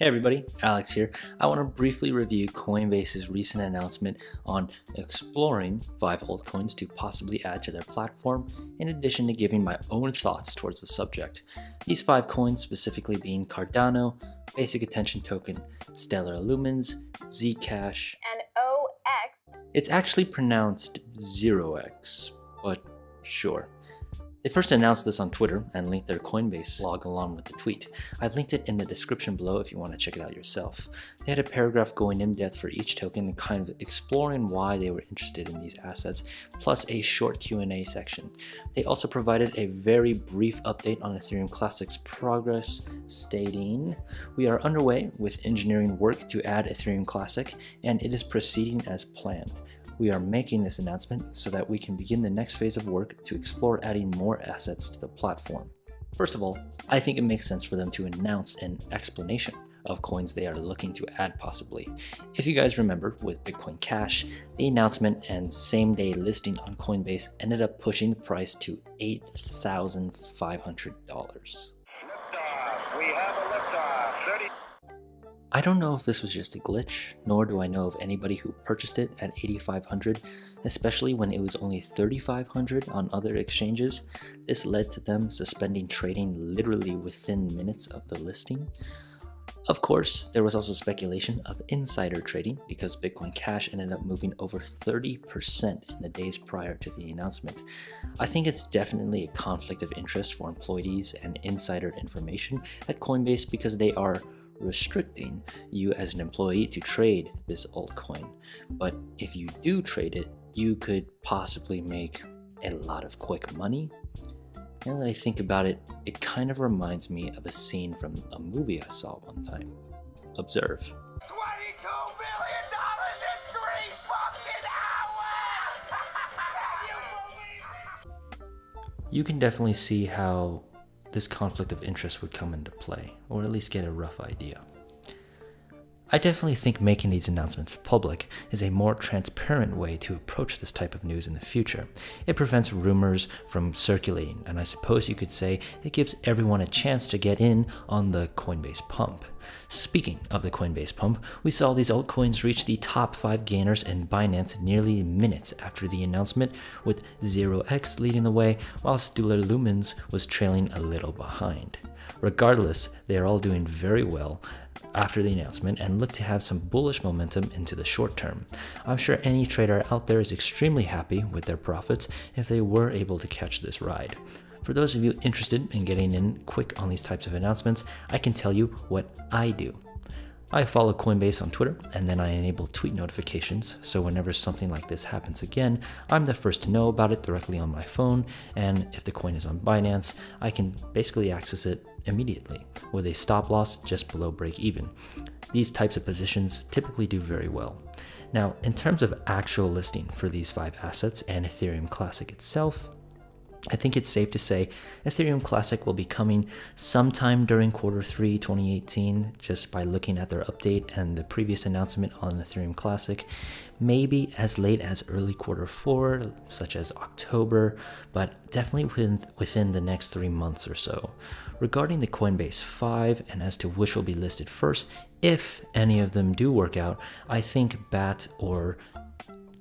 Hey everybody, Alex here. I want to briefly review Coinbase's recent announcement on exploring 5 altcoins to possibly add to their platform, in addition to giving my own thoughts towards the subject. These 5 coins specifically being Cardano, Basic Attention Token, Stellar Lumens, Zcash, and OX. It's actually pronounced 0x, but sure. They first announced this on Twitter and linked their Coinbase blog along with the tweet. I've linked it in the description below if you want to check it out yourself. They had a paragraph going in depth for each token and kind of exploring why they were interested in these assets, plus a short Q&A section. They also provided a very brief update on Ethereum Classic's progress, stating, "We are underway with engineering work to add Ethereum Classic, and it is proceeding as planned. We are making this announcement so that we can begin the next phase of work to explore adding more assets to the platform." First of all, I think it makes sense for them to announce an explanation of coins they are looking to add possibly. If you guys remember with Bitcoin Cash, the announcement and same-day listing on Coinbase ended up pushing the price to $8,500. We have a liftoff. 30. I don't know if this was just a glitch, nor do I know of anybody who purchased it at $8,500, especially when it was only $3,500 on other exchanges. This led to them suspending trading literally within minutes of the listing. Of course, there was also speculation of insider trading because Bitcoin Cash ended up moving over 30% in the days prior to the announcement. I think it's definitely a conflict of interest for employees and insider information at Coinbase because they are restricting you as an employee to trade this altcoin. But if you do trade it, you could possibly make a lot of quick money. Now that I think about it, it kind of reminds me of a scene from a movie I saw one time. Observe. $22 billion in 3 fucking hours! You can definitely see how this conflict of interest would come into play, or at least get a rough idea. I definitely think making these announcements public is a more transparent way to approach this type of news in the future. It prevents rumors from circulating, and I suppose you could say it gives everyone a chance to get in on the Coinbase pump. Speaking of the Coinbase pump, we saw these altcoins reach the top 5 gainers in Binance nearly minutes after the announcement, with 0x leading the way while Stellar Lumens was trailing a little behind. Regardless, they are all doing very well after the announcement and look to have some bullish momentum into the short term. I'm sure any trader out there is extremely happy with their profits if they were able to catch this ride. For those of you interested in getting in quick on these types of announcements, I can tell you what I do. I follow Coinbase on Twitter, and then I enable tweet notifications, so whenever something like this happens again, I'm the first to know about it directly on my phone, and if the coin is on Binance, I can basically access it immediately, with a stop loss just below break even. These types of positions typically do very well. Now, in terms of actual listing for these 5 assets and Ethereum Classic itself, I think it's safe to say Ethereum Classic will be coming sometime during Q3 2018, just by looking at their update and the previous announcement on Ethereum Classic. Maybe as late as early Q4, such as October, but definitely within the next 3 months or so. Regarding the Coinbase 5 and as to which will be listed first, if any of them do work out, I think BAT or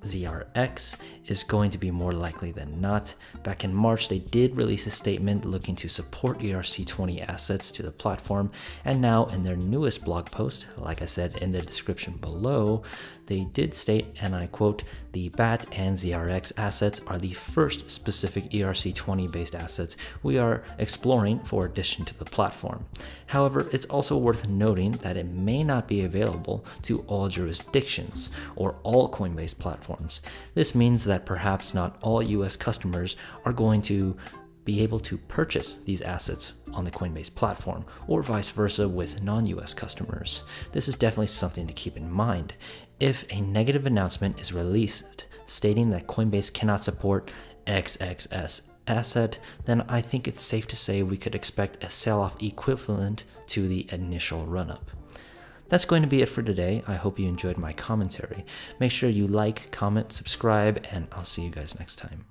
ZRX is going to be more likely than not. Back in March, they did release a statement looking to support ERC20 assets to the platform, and now in their newest blog post, like I said in the description below, they did state, and I quote, "The BAT and ZRX assets are the first specific ERC20 based assets we are exploring for addition to the platform. However, it's also worth noting that it may not be available to all jurisdictions or all Coinbase platforms. This means that perhaps not all US customers are going to be able to purchase these assets on the Coinbase platform, or vice versa with non-US customers. This is definitely something to keep in mind. If a negative announcement is released stating that Coinbase cannot support XXS asset, then I think it's safe to say we could expect a sell-off equivalent to the initial run-up. That's going to be it for today. I hope you enjoyed my commentary. Make sure you like, comment, subscribe, and I'll see you guys next time.